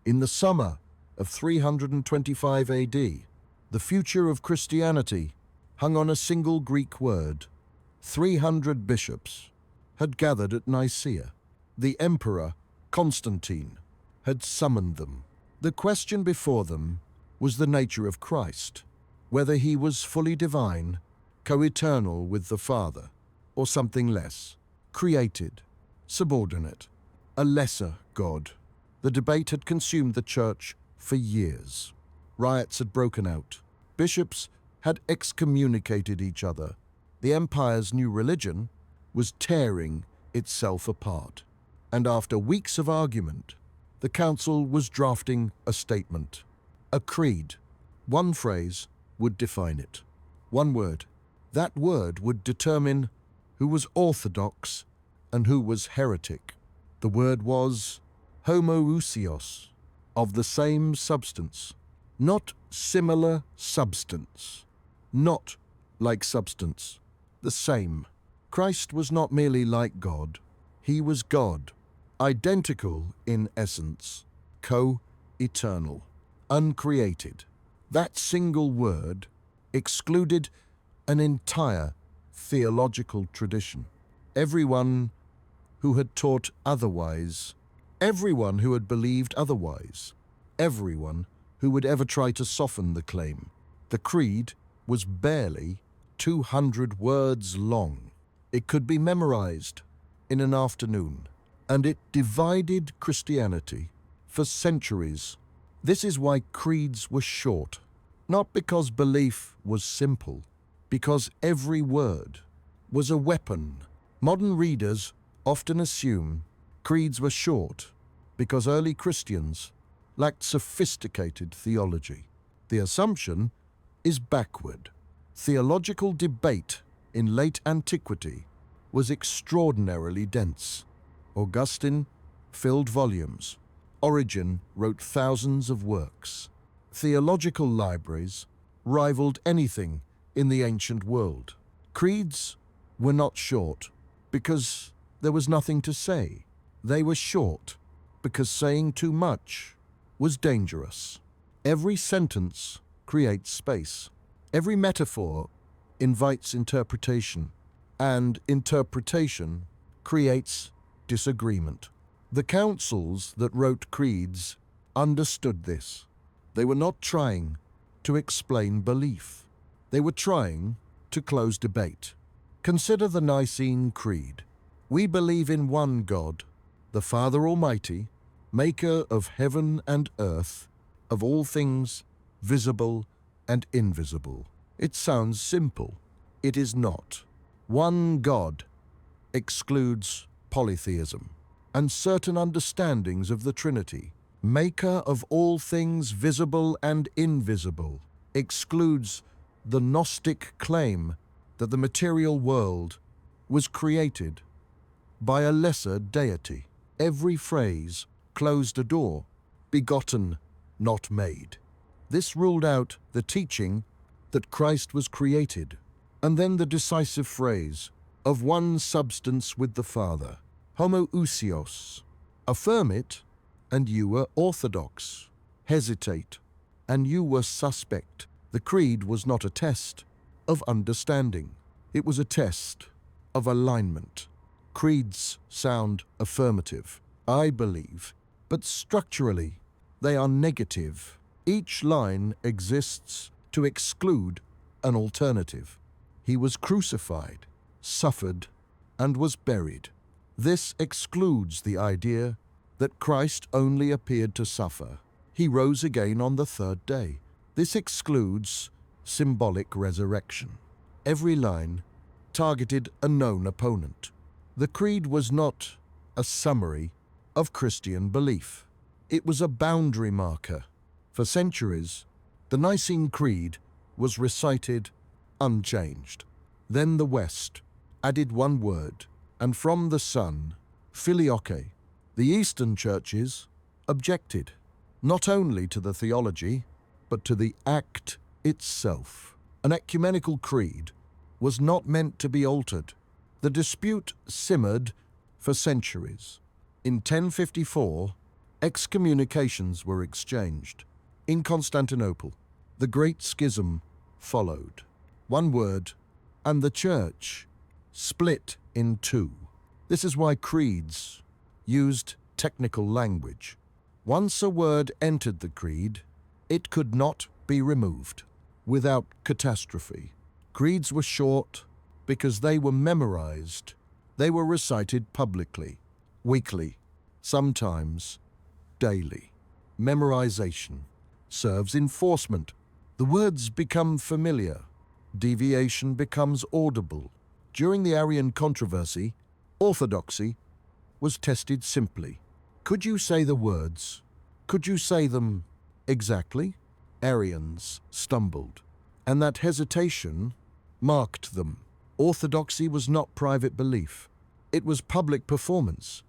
In the summer of 325 AD, the future of Christianity hung on a single Greek word. 300 bishops had gathered at Nicaea. The emperor, Constantine, had summoned them. The question before them was the nature of Christ, whether he was fully divine, co-eternal with the Father, or something less, created, subordinate, a lesser God. The debate had consumed the church for years. Riots had broken out. Bishops had excommunicated each other. The empire's new religion was tearing itself apart. And after weeks of argument, the council was drafting a statement, a creed. One phrase would define it. One word. That word would determine who was orthodox and who was heretic. The word was homoousios, of the same substance, not similar substance, not like substance, the same. Christ was not merely like God, he was God, identical in essence, co-eternal, uncreated. That single word excluded an entire theological tradition. Everyone who had taught otherwise, everyone who had believed otherwise, everyone who would ever try to soften the claim. The creed was barely 200 words long. It could be memorized in an afternoon, and it divided Christianity for centuries. This is why creeds were short, not because belief was simple, because every word was a weapon. Modern readers often assume creeds were short because early Christians lacked sophisticated theology. The assumption is backward. Theological debate in late antiquity was extraordinarily dense. Augustine filled volumes. Origen wrote thousands of works. Theological libraries rivaled anything in the ancient world. Creeds were not short because there was nothing to say. They were short because saying too much was dangerous. Every sentence creates space. Every metaphor invites interpretation, and interpretation creates disagreement. The councils that wrote creeds understood this. They were not trying to explain belief. They were trying to close debate. Consider the Nicene Creed. We believe in one God, the Father Almighty, maker of heaven and earth, of all things visible and invisible. It sounds simple. It is not. One God excludes polytheism and certain understandings of the Trinity. Maker of all things visible and invisible excludes the Gnostic claim that the material world was created by a lesser deity. Every phrase closed a door, begotten, not made. This ruled out the teaching that Christ was created, and then the decisive phrase, of one substance with the Father, homoousios. Affirm it, and you were orthodox. Hesitate, and you were suspect. The creed was not a test of understanding. It was a test of alignment. Creeds sound affirmative, I believe, but structurally they are negative. Each line exists to exclude an alternative. He was crucified, suffered, and was buried. This excludes the idea that Christ only appeared to suffer. He rose again on the third day. This excludes symbolic resurrection. Every line targeted a known opponent. The creed was not a summary of Christian belief. It was a boundary marker. For centuries, the Nicene Creed was recited unchanged. Then the West added one word, and from the Son, filioque. The Eastern churches objected, not only to the theology, but to the act itself. An ecumenical creed was not meant to be altered. The dispute simmered for centuries. In 1054, Excommunications were exchanged. In Constantinople, the Great Schism followed. One word, and the church split in two. This is why creeds used technical language. Once a word entered the creed, it could not be removed without catastrophe. Creeds were short because they were memorized. They were recited publicly, weekly, sometimes daily. Memorization serves enforcement. The words become familiar. Deviation becomes audible. During the Arian controversy, orthodoxy was tested simply. Could you say the words? Could you say them exactly? Arians stumbled, and that hesitation marked them. Orthodoxy was not private belief. It was public performance.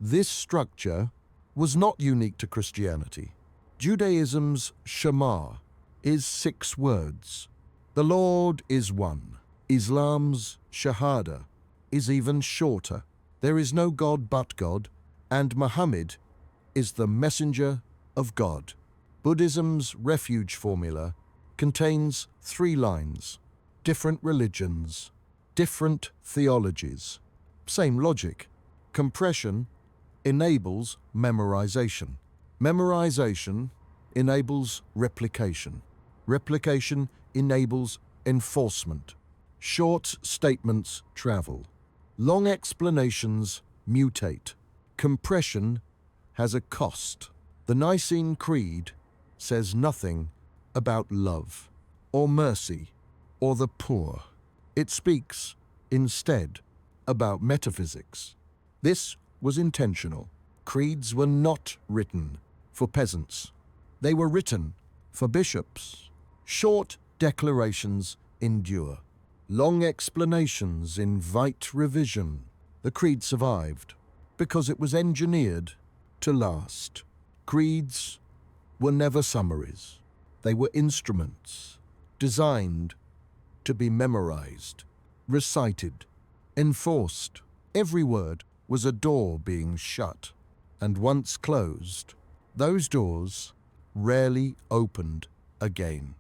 This structure was not unique to Christianity. Judaism's Shema is 6 words. The Lord is one. Islam's Shahada is even shorter. There is no God but God, and Muhammad is the messenger of God. Buddhism's refuge formula contains 3 lines. Different religions, different theologies. Same logic. Compression enables memorization. Memorization enables replication. Replication enables enforcement. Short statements travel. Long explanations mutate. Compression has a cost. The Nicene Creed says nothing about love or mercy or the poor. It speaks, instead, about metaphysics. This was intentional. Creeds were not written for peasants. They were written for bishops. Short declarations endure. Long explanations invite revision. The creed survived because it was engineered to last. Creeds were never summaries. They were instruments designed to be memorized, recited, enforced. Every word was a door being shut, and once closed, those doors rarely opened again.